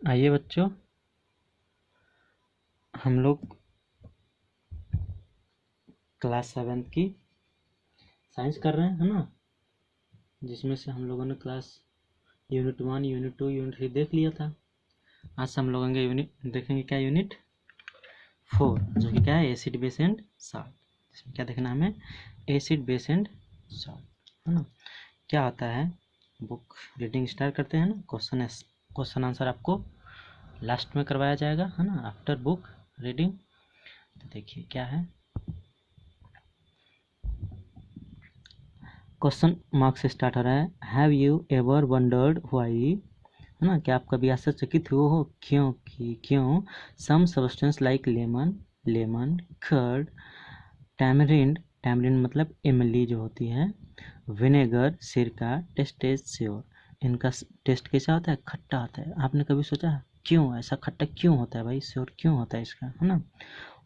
आइए बच्चों, हम लोग क्लास 7 की साइंस कर रहे हैं, है ना। जिसमें से हम लोगों ने क्लास यूनिट 1, यूनिट 2, यूनिट 3 देख लिया था। आज से हम लोगों के यूनिट देखेंगे, क्या यूनिट 4, जो कि क्या है, एसिड बेस एंड सॉल्ट। इसमें क्या देखना हमें, एसिड बेस एंड सॉल्ट, है ना। क्या आता है, बुक रीडिंग स्टार्ट करते हैं ना। क्वेश्चन आंसर आपको लास्ट में करवाया जाएगा, है ना, आफ्टर बुक रीडिंग। तो देखिए क्या है, क्वेश्चन मार्क्स से स्टार्ट हो रहा है। Have you ever wondered why, है ना, क्या आप कभी आश्चर्यचकित हुए हो क्यों some substance like lemon curd, tamarind मतलब इमली जो होती है, विनेगर सिरका, टेस्ट इज श्योर, इनका टेस्ट कैसा होता है, खट्टा होता है। आपने कभी सोचा क्यों ऐसा खट्टा क्यों होता है भाई, श्योर क्यों होता है इसका, है ना।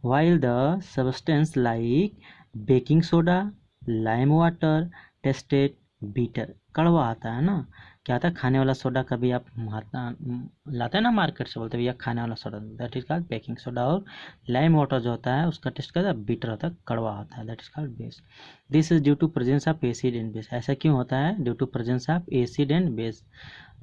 while the substance like baking soda, lime water tasted bitter, कड़वा आता है ना। क्या आता है, खाने वाला सोडा, कभी आप लाते हैं ना मार्केट से, बोलते हैं भैया खाने वाला soda, that is called baking soda. और लाइम वाटर जो होता है उसका टेस्ट कैसा, बीटर होता है, कड़वा होता है, that is called base. This is due to presence of acid and base. ऐसा क्यों होता है, due to presence of acid and base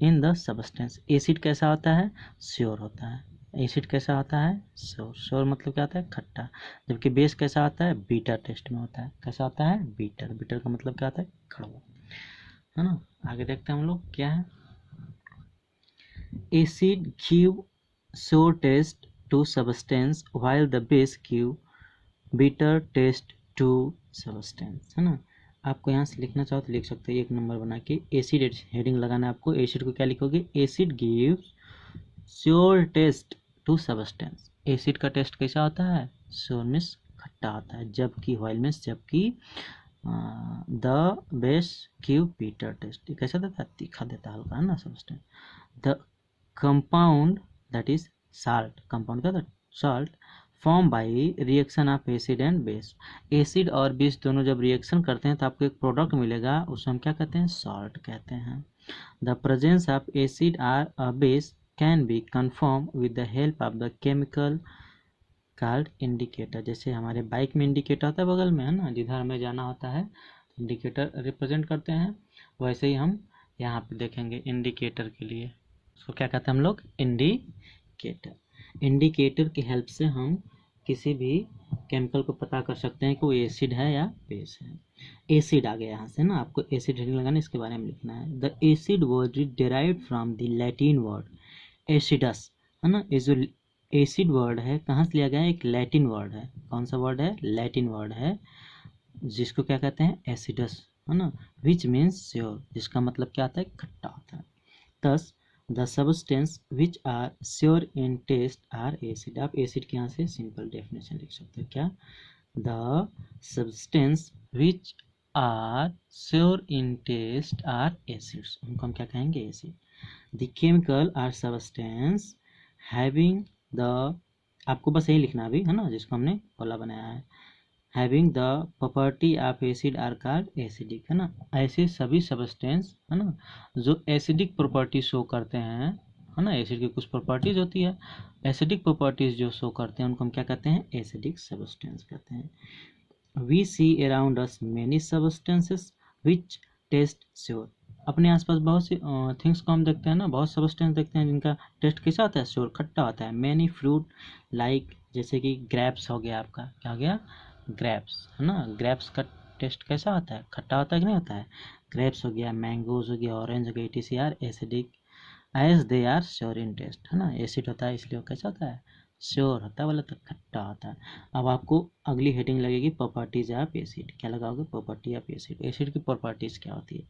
in the substance. Acid कैसा होता है, श्योर होता है। एसिड कैसा होता है, श्योर मतलब क्या होता है, खट्टा। जबकि बेस कैसा होता है, बीटर टेस्ट में होता है। कैसा होता है, बीटर का मतलब क्या होता है, कड़वा, है ना। आगे देखते हैं हम लोग क्या है। Acid give sour taste to substance while the base give bitter taste to substance, है ना। आपको यहाँ से लिखना चाहो तो लिख सकते हैं, एक नंबर बना के एसिड हेडिंग लगाना है आपको। एसिड को क्या लिखोगे, acid gives sour taste to substance. Acid का टेस्ट कैसा होता है, श्योर मीन्स खट्टा होता है, जबकि व्हाइल मीन्स जबकि the base give bitter taste, कैसा देता है, तीखा देता है, हल्का, है ना substance. The compound that is salt, compound का salt form by reaction of acid and base. Acid और बेस दोनों जब रिएक्शन करते हैं तो आपको एक प्रोडक्ट मिलेगा, उसको हम क्या कहते हैं, सॉल्ट कहते हैं। The presence of acid are a base can be confirm with the help of the chemical called indicator. जैसे हमारे बाइक में इंडिकेटर होता है बगल में, है ना, जिधर हमें जाना होता है इंडिकेटर रिप्रेजेंट करते हैं, वैसे ही हम यहाँ पे देखेंगे इंडिकेटर के लिए, उसको क्या कहते हैं हम लोग, इंडिकेटर। इंडिकेटर की हेल्प से हम किसी भी केमिकल को पता कर सकते हैं कि वो एसिड है या बेस है। एसिड आ गया यहाँ से ना, आपको एसिड हेडिंग लगाना, इसके बारे में लिखना है। The acid word is derived from the Latin word acidus, है ना। ये जो एसिड वर्ड है कहाँ से लिया गया है, एक लैटिन वर्ड है। कौन सा वर्ड है, लैटिन वर्ड है, जिसको क्या कहते हैं, एसिडस, है ना। विच मीन्स श्योर, जिसका मतलब क्या आता है, खट्टा होता है। thus the substance which are sour in taste are acid. आप एसिड के यहाँ से सिंपल डेफिनेशन लिख सकते हो, क्या, the substance which are sour in taste are acids, उनको हम क्या कहेंगे, acid. The chemical are substance having the, आपको बस यही लिखना अभी, है ना, जिसको हमने गोला बनाया है। Having the property of acid are called acidic, है ना। ऐसे सभी सब्सटेंस, है ना, जो एसिडिक प्रॉपर्टी शो करते हैं, है ना, एसिड की कुछ प्रॉपर्टीज होती है, एसिडिक प्रॉपर्टीज जो शो करते हैं उनको हम क्या कहते हैं, एसिडिक सब्सटेंस कहते हैं। We see around us many substances which taste sour. अपने आसपास बहुत सी थिंग्स को हम देखते हैं ना, बहुत सब्सटेंस देखते हैं जिनका टेस्ट कैसा होता है, श्योर, खट्टा होता है। मैनी फ्रूट लाइक, जैसे कि ग्रेप्स हो गया, आपका क्या हो गया, ग्रेप्स, है ना। ग्रेप्स का टेस्ट कैसा होता है, खट्टा होता है कि नहीं होता है। ग्रेप्स हो गया, मैंगोज हो गया, ऑरेंज हो गया, it are acidic as they are sour in taste, है ना। एसिड होता है इसलिए वो कैसा होता है, श्योर होता है, बोला तो खट्टा होता है। अब आपको अगली हेडिंग लगेगी प्रॉपर्टीज ऑफ एसिड। क्या लगाओगे, प्रॉपर्टी ऑफ एसिड। एसिड की प्रॉपर्टीज क्या होती है,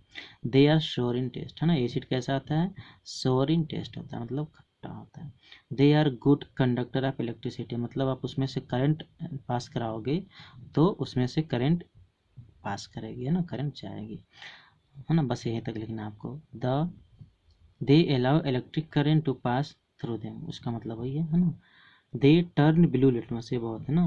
they are sour in taste, है ना। एसिड कैसा होता है, श्योर इन टेस्ट होता है, मतलब खट्टा होता है। They are good conductor of electricity, मतलब आप उसमें से करंट पास कराओगे तो उसमें से करंट पास करेगी, है ना, करंट जाएगी, है ना। बस यहीं तक लिखना आपको। The they allow electric current to pass through them, उसका मतलब वही है ना। दे टर्न ब्लू लिटमस, ये बहुत है ना,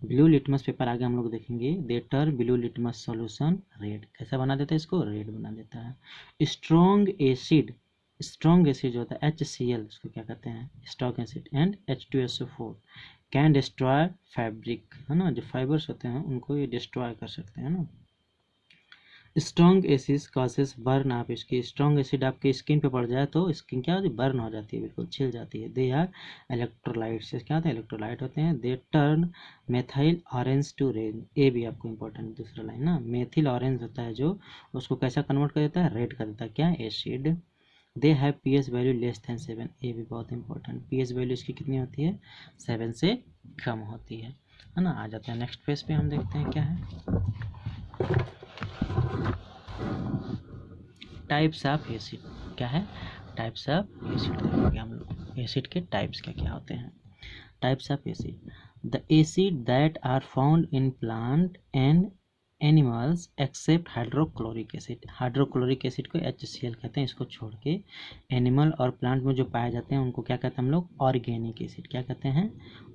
ब्लू लिटमस पेपर आगे हम लोग देखेंगे। They turn blue litmus solution red, कैसा बना देता है इसको, रेड बना देता है। स्ट्रॉन्ग एसिड स्ट्रॉन्ग एसिड जो होता है HCl, उसको क्या कहते हैं strong acid, and H2SO4 can destroy fabric, है ना, जो फाइबर्स होते हैं उनको ये डिस्ट्रॉय कर सकते हैं ना। स्ट्रॉन्ग एसिड कॉसेस बर्न, आप इसकी स्ट्रॉन्ग एसिड आपके स्किन पे पड़ जाए तो स्किन क्या होती है, बर्न हो जाती है, बिल्कुल छिल जाती है। दे आर इलेक्ट्रोलाइट्स, क्या होते हैं इलेक्ट्रोलाइट होते हैं। They turn methyl orange to red, ये भी आपको इंपॉर्टेंट दूसरा लाइन ना, मेथिल ऑरेंज होता है जो उसको कैसा कन्वर्ट कर देता है, रेड कर देता है, क्या acid. They have pH value less than 7, ये भी बहुत इंपॉर्टेंट, pH वैल्यू इसकी कितनी होती है 7 से कम होती है ना। आ जाते हैं नेक्स्ट पेज पे, हम देखते हैं क्या है टाइप्स ऑफ एसिड, क्या है टाइप्स ऑफ एसिड, देखोगे हम लोग एसिड के टाइप्स क्या क्या होते हैं। Types of acid, the acid that are found in plant and animals except hydrochloric acid, hydrochloric acid को HCl कहते हैं, इसको छोड़ के एनिमल और प्लांट में जो पाए जाते हैं उनको क्या कहते हैं हम लोग ऑर्गेनिक एसिड, क्या कहते हैं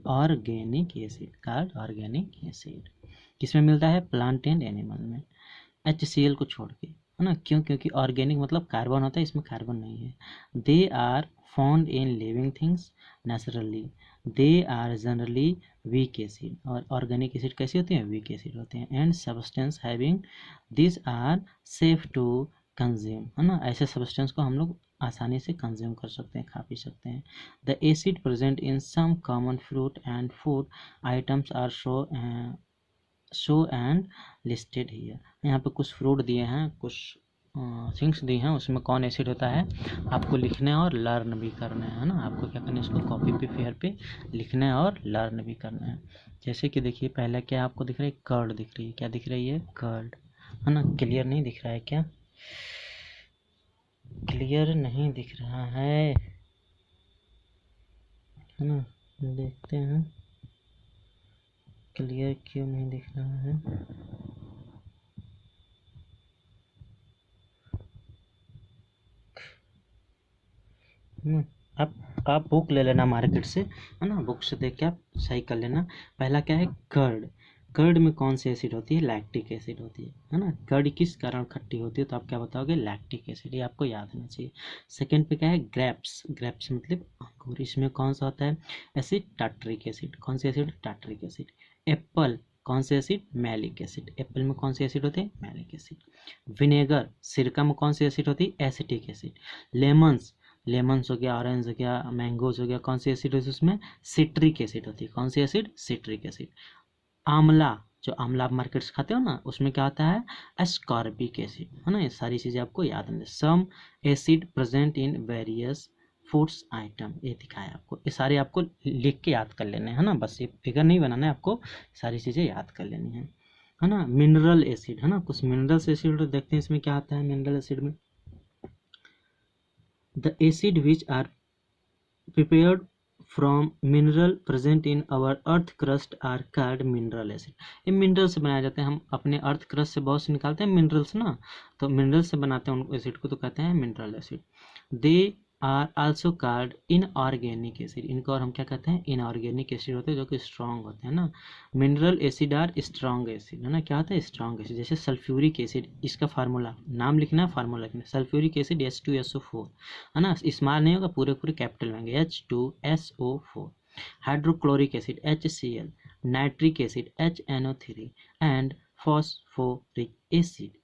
organic acid, card organic acid. किसमें मिलता है प्लांट एंड एनिमल में, HCl को छोड़ के, है ना, क्यों, क्योंकि ऑर्गेनिक मतलब कार्बन होता है, इसमें कार्बन नहीं है। They are found in living things naturally, they are generally weak acid, और ऑर्गेनिक एसिड कैसी होती हैं वीक एसिड होते हैं। And substance having this are safe to consume, है ना, ऐसे सब्सटेंस को हम लोग आसानी से कंज्यूम कर सकते हैं, खा पी सकते हैं। The acid present in some common fruit and food items are show and listed here, यहाँ पे कुछ फ्रूट दिए हैं, कुछ थिंग्स दिए हैं, उसमें कौन एसिड होता है आपको लिखना है और लर्न भी करना है ना, आपको क्या करना है इसको कॉपी पे फेयर पे लिखना है और लर्न भी करना है। जैसे कि देखिए पहला क्या आपको दिख रहा है कर्ड दिख रही है, क्या दिख रही है कर्ड, है ना, क्लियर नहीं दिख रहा है क्या, क्लियर नहीं दिख रहा है ना, देखते हैं क्लियर क्यों नहीं दिख रहा है। आप बुक ले लेना मार्केट से, है ना, बुक से देख के आप सही कर लेना। पहला क्या है कर्ड, कर्ड में कौन सी एसिड होती है लैक्टिक एसिड होती है ना। कर्ड किस कारण खट्टी होती है तो आप क्या बताओगे लैक्टिक एसिड, ये आपको याद होना चाहिए। सेकंड पे क्या है ग्रेप्स, ग्रेप्स मतलब अंगूर, इसमें कौन सा होता है एसिड टार्टरिक एसिड, कौन सी एसिड टार्टरिक एसिड। एप्पल कौन से एसिड मैलिक एसिड, एप्पल में कौन से एसिड होते हैं मैलिक एसिड। विनेगर सिरका में कौन सी एसिड होती है एसिटिक एसिड। लेमन्स, लेमन्स हो गया, ऑरेंज हो गया, मैंगोज हो गया, कौन सी एसिड होती है उसमें सिट्रिक एसिड होती है, कौन सी एसिड सिट्रिक एसिड। आंवला, जो आंवला आप मार्केट से खाते हो ना उसमें क्या होता है एस्कॉर्बिक एसिड, है ना, ये सारी चीज़ें आपको याद है। Some acid present in various foods item, ये दिखाया आपको, ये सारे आपको लिख के याद कर लेने हैं, है ना, बस ये फिगर नहीं बनाना है आपको, सारी चीज़ें याद कर लेनी है ना। मिनरल एसिड, है ना, कुछ मिनरल्स एसिड देखते हैं इसमें क्या आता है मिनरल एसिड में। The acid which are prepared from mineral present in our earth crust are called mineral acid, ये मिनरल से बनाए जाते हैं, हम अपने अर्थ क्रस्ट से बहुत से निकालते हैं मिनरल्स ना, तो मिनरल से बनाते हैं उन एसिड को तो कहते हैं mineral acid. They are also called inorganic acid, इनको और हम क्या कहते हैं इनऑर्गेनिक एसिड होते हैं जो कि स्ट्रॉन्ग होते हैं ना। Mineral acid are strong acid, है ना, क्या होता है स्ट्रॉन्ग एसिड। जैसे सल्फ्यूरिक एसिड, इसका फार्मूला नाम लिखना है फार्मूला लिखना, सल्फ्यूरिक एसिड H2SO4, है ना, स्मॉल नहीं होगा पूरे पूरे कैपिटल में H2SO4। Hydrochloric acid HCl, nitric acid HNO3 and phosphoric acid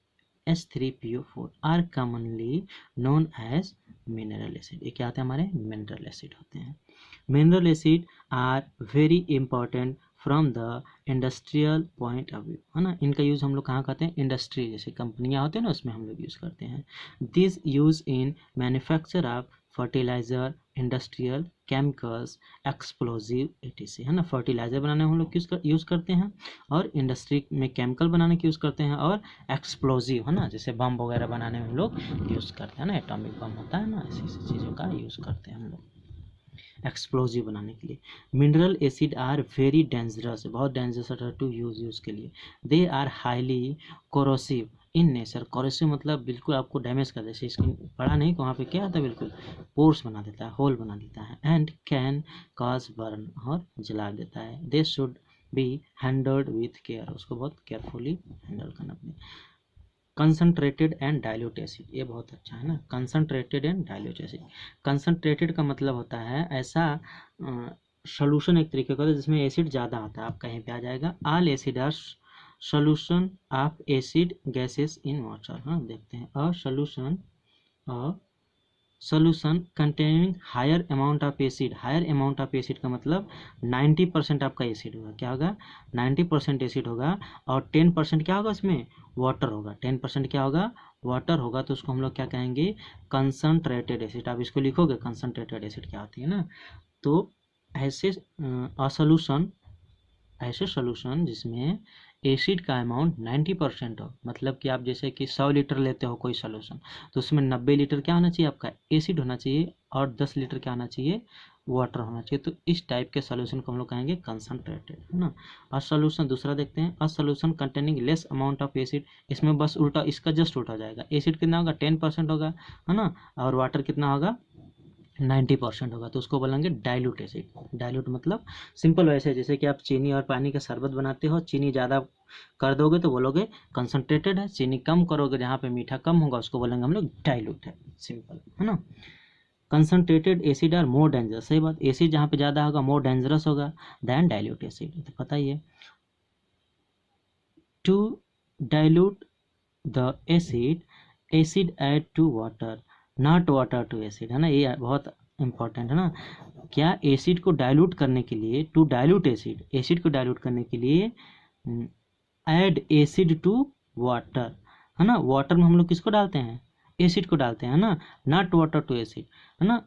H3PO4 are commonly known as mineral acid, ये क्या होते हैं हमारे मिनरल एसिड होते हैं। Mineral acid are very important from the industrial point of view, है ना, इनका यूज़ हम लोग कहाँ करते हैं इंडस्ट्री जैसे कंपनियाँ होते हैं ना उसमें हम लोग यूज़ करते हैं। This use in manufacture of fertiliser, industrial chemicals, explosive etc, है ना, फर्टिलाइजर बनाने में हम लोग यूज़ करते हैं और इंडस्ट्री में केमिकल बनाने के यूज़ करते हैं और एक्सप्लोजिव, है ना, जैसे बम वगैरह बनाने में हम लोग यूज़ करते हैं ना, एटॉमिक बम होता है ना, ऐसी ऐसी चीज़ों का यूज़ करते हैं हम लोग एक्सप्लोजिव बनाने के लिए। Mineral acid are very dangerous, बहुत डेंजरस टू यूज़ के लिए। They are highly corrosive in nature, corrosive मतलब बिल्कुल आपको डैमेज कर जैसे स्किन पड़ा नहीं तो वहाँ पे क्या आता है बिल्कुल पोर्स बना देता है, होल बना देता है। एंड कैन कॉज बर्न, और जला देता है। They should be handled with care, उसको बहुत केयरफुली हैंडल करना पड़ेगा। कंसनट्रेटेड एंड डाइल्यूट एसिड, ये बहुत अच्छा है ना, concentrated and dilute acid. Concentrated का मतलब होता है ऐसा सोल्यूशन एक तरीके का जिसमें एसिड ज़्यादा आता है, आप कहीं पे आ जाएगा। All acid are solution of acid gases in water. हाँ देखते हैं, a solution containing higher amount of acid. Higher amount of acid का मतलब 90% आपका एसिड होगा, क्या होगा 90% एसिड होगा, और 10% क्या होगा उसमें वाटर होगा। 10% क्या होगा वाटर होगा, तो उसको हम लोग क्या कहेंगे कंसनट्रेटेड एसिड। आप इसको लिखोगे कंसनट्रेटेड एसिड क्या होती है ना। तो ऐसे सोल्यूशन जिसमें एसिड का अमाउंट 90% हो, मतलब कि आप जैसे कि 100 लीटर लेते हो कोई सोल्यूशन, तो उसमें 90 लीटर क्या होना चाहिए आपका एसिड होना चाहिए, और 10 लीटर क्या होना चाहिए वाटर होना चाहिए। तो इस टाइप के सोल्यूशन को हम लोग कहेंगे कंसनट्रेटेड, है ना। और सोल्यूशन दूसरा देखते हैं, a solution containing less amount of acid. इसमें बस उल्टा, इसका जस्ट उल्टा जाएगा, एसिड कितना होगा 10% होगा, है ना, और वाटर कितना होगा 90% होगा, तो उसको बोलेंगे डाइल्यूट एसिड। डाइल्यूट मतलब सिंपल वैसे जैसे कि आप चीनी और पानी का शरबत बनाते हो, चीनी ज़्यादा कर दोगे तो बोलोगे कंसनट्रेटेड है, चीनी कम करोगे जहाँ पे मीठा कम होगा उसको बोलेंगे हम लोग डाइल्यूट है, सिंपल है ना। Concentrated acid are more dangerous, सही बात, एसिड जहाँ पे ज़्यादा होगा मोर डेंजरस होगा देन डाइल्यूट एसिड, तो पता ही है। To dilute the acid add to water, not water to acid, है ना, ये बहुत इंपॉर्टेंट है ना। क्या एसिड को डाइल्यूट करने के लिए, टू डाइल्यूट एसिड, एसिड को डाइल्यूट करने के लिए ऐड एसिड टू वाटर, है ना। वाटर में हम लोग किसको डालते हैं एसिड को डालते हैं, है ना, नॉट वाटर टू एसिड, है ना।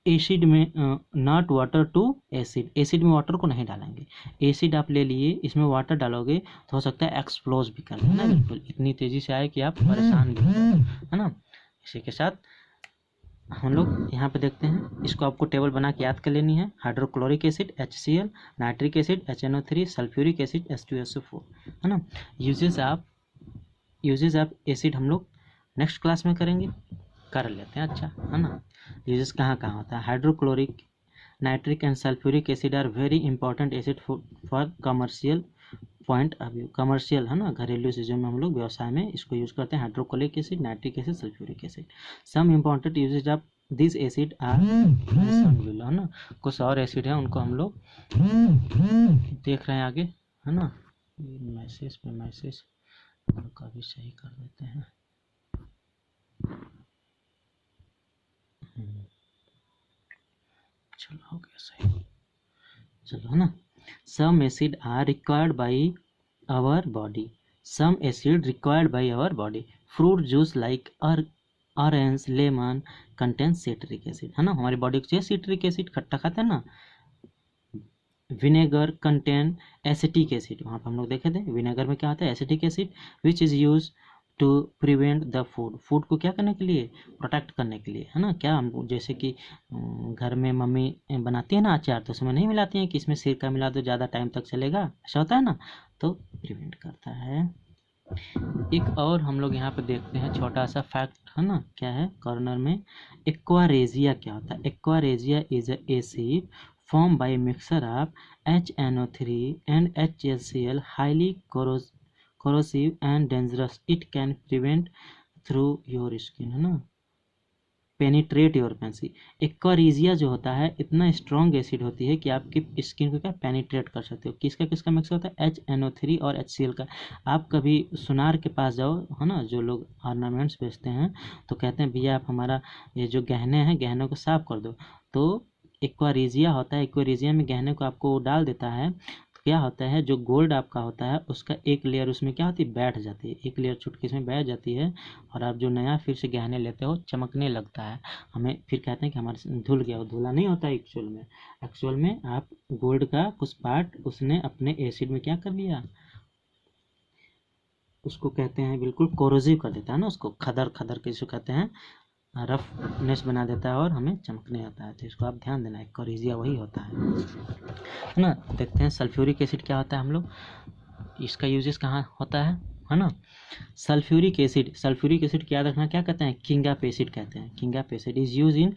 एसिड में not water to acid, acid में वाटर को नहीं डालेंगे। एसिड आप ले लिए, इसमें वाटर डालोगे तो हो सकता है एक्सप्लोज भी कर देना, बिल्कुल इतनी तेजी से आए कि आप परेशान भी हो जाए, है ना। इसी के साथ हम लोग यहाँ पे देखते हैं, इसको आपको टेबल बना के याद कर लेनी है। Hydrochloric acid HCl, nitric acid HNO3, sulphuric acid H2SO4, है ना। यूजेस ऑफ एसिड हम लोग नेक्स्ट क्लास में करेंगे, कर लेते हैं, अच्छा है ना। यूजेस कहाँ कहाँ होता है, hydrochloric, nitric and sulphuric acid are very important acid for commercial point of view. Commercial है ना, घरेलू चीज़ों में हम लोग व्यवसाय में इसको यूज़ करते हैं, hydrochloric acid, nitric acid, sulphuric acid. Some important usages of this acid are, है ना, कुछ और एसिड है उनको हम लोग देख रहे हैं आगे, है ना। मैसेज पे मैसेज का भी सही कर देते हैं। चलो हो गया सही, चलो है ना। Some acid are required by our body, some acid required by our body, fruit juice like orange, lemon contains citric acid, है ना, हमारी बॉडी को चाहिए सिट्रिक एसिड, खट्टा खाते हैं ना। विनेगर कंटेन एसिटिक एसिड, वहाँ पर हम लोग देखे थे विनेगर में क्या आता है acetic acid, which is use to prevent the food, food को क्या करने के लिए प्रोटेक्ट करने के लिए, है ना। क्या हम जैसे कि घर में मम्मी बनाती है ना अचार, तो उसमें नहीं मिलाती हैं कि इसमें सिरका मिला दो ज़्यादा टाइम तक चलेगा, ऐसा होता है ना, तो प्रिवेंट करता है। एक और हम लोग यहाँ पे देखते हैं छोटा सा फैक्ट, है ना, क्या है कॉर्नर में, एक्वारेजिया क्या होता है। Aqua regia is a acid formed by mixture of HNO3 and HCl, highly corrosive and dangerous. It can prevent through your skin, है ना, पेनिट्रेट योर पेंसी। एक्वारीजिया जो होता है इतना स्ट्रॉन्ग एसिड होती है कि आपकी स्किन को क्या पेनिट्रेट कर सकते हो। किसका किसका मिक्स होता है HNO3 और HCl का। आप कभी सुनार के पास जाओ, है ना, जो लोग ऑर्नामेंट्स बेचते हैं, तो कहते हैं भैया आप हमारा ये जो गहने हैं गहनों को साफ कर दो, तो एक्वारीजिया होता है, एक्वारीजिया में गहने को आपको डाल देता है, तो क्या होता है जो गोल्ड आपका होता है उसका एक लेयर उसमें क्या होती है बैठ जाती है, एक लेयर छुटकी इसमें बैठ जाती है, और आप जो नया फिर से गहने लेते हो चमकने लगता है। हमें फिर कहते हैं कि हमारे से धुल गया, वो धुला नहीं होता एक्चुअल में आप गोल्ड का कुछ पार्ट उसने अपने एसिड में क्या कर लिया, उसको कहते हैं बिल्कुल कोरोजिव कर देता है ना, उसको खदर खदर के इसको कहते हैं, रफनेस बना देता है और हमें चमकने आता है, तो इसको आप ध्यान देना है, कोरिजिया वही होता है ना। देखते हैं सल्फ्यूरिक एसिड क्या होता है, हम लोग इसका यूजेस कहाँ होता है ना। सल्फ्यूरिक एसिड क्या रखना, क्या कहते हैं किंग ऑफ एसिड कहते हैं। King of acid is use in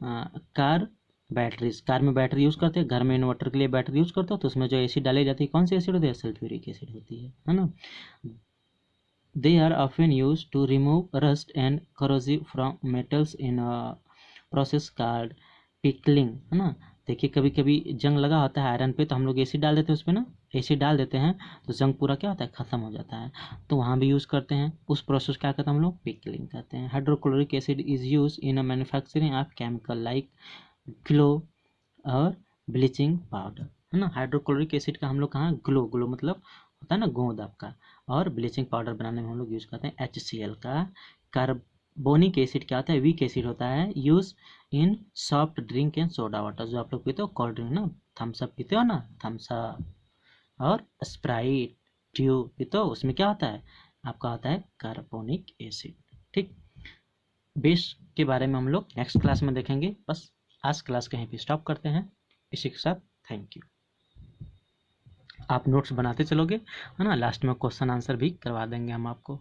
car batteries, car में बैटरी यूज़ करते हैं, घर में इन्वर्टर के लिए बैटरी यूज़ करते हो, तो उसमें जो एसिड डाली जाती है कौन सी एसिड होती है सल्फ्यूरिक एसिड होती है ना। They are often used to remove rust and corrosive from metals in a process called pickling, है ना। देखिए कभी कभी जंग लगा होता है आयरन पे, तो हम लोग एसिड डाल देते हैं उस पर ना, एसिड डाल देते हैं तो जंग पूरा क्या होता है, ख़त्म हो जाता है। तो वहाँ भी यूज़ करते हैं, उस प्रोसेस क्या कहते हैं हम लोग, पिकलिंग कहते हैं। Hydrochloric acid is use in a manufacturing of chemical like glow और ब्लीचिंग पाउडर, है ना। हाइड्रोक्लोरिक एसिड का हम लोग कहाँ, ग्लो, ग्लो मतलब होता है ना गोंद आपका, और ब्लीचिंग पाउडर बनाने में हम लोग यूज़ करते हैं HCl का। कार्बोनिक एसिड क्या होता है, वीक एसिड होता है, use in soft drink and soda water, जो आप लोग पीते हो कोल्ड ड्रिंक ना, थम्स अप पीते हो ना, थम्स अप और स्प्राइट, ड्यू पीते हो, उसमें क्या होता है आपका, होता है कार्बोनिक एसिड। ठीक, बेस के बारे में हम लोग नेक्स्ट क्लास में देखेंगे। बस आज क्लास कहीं पे स्टॉप करते हैं। इसी के साथ थैंक यू। आप नोट्स बनाते चलोगे, है ना, लास्ट में क्वेश्चन आंसर भी करवा देंगे हम आपको।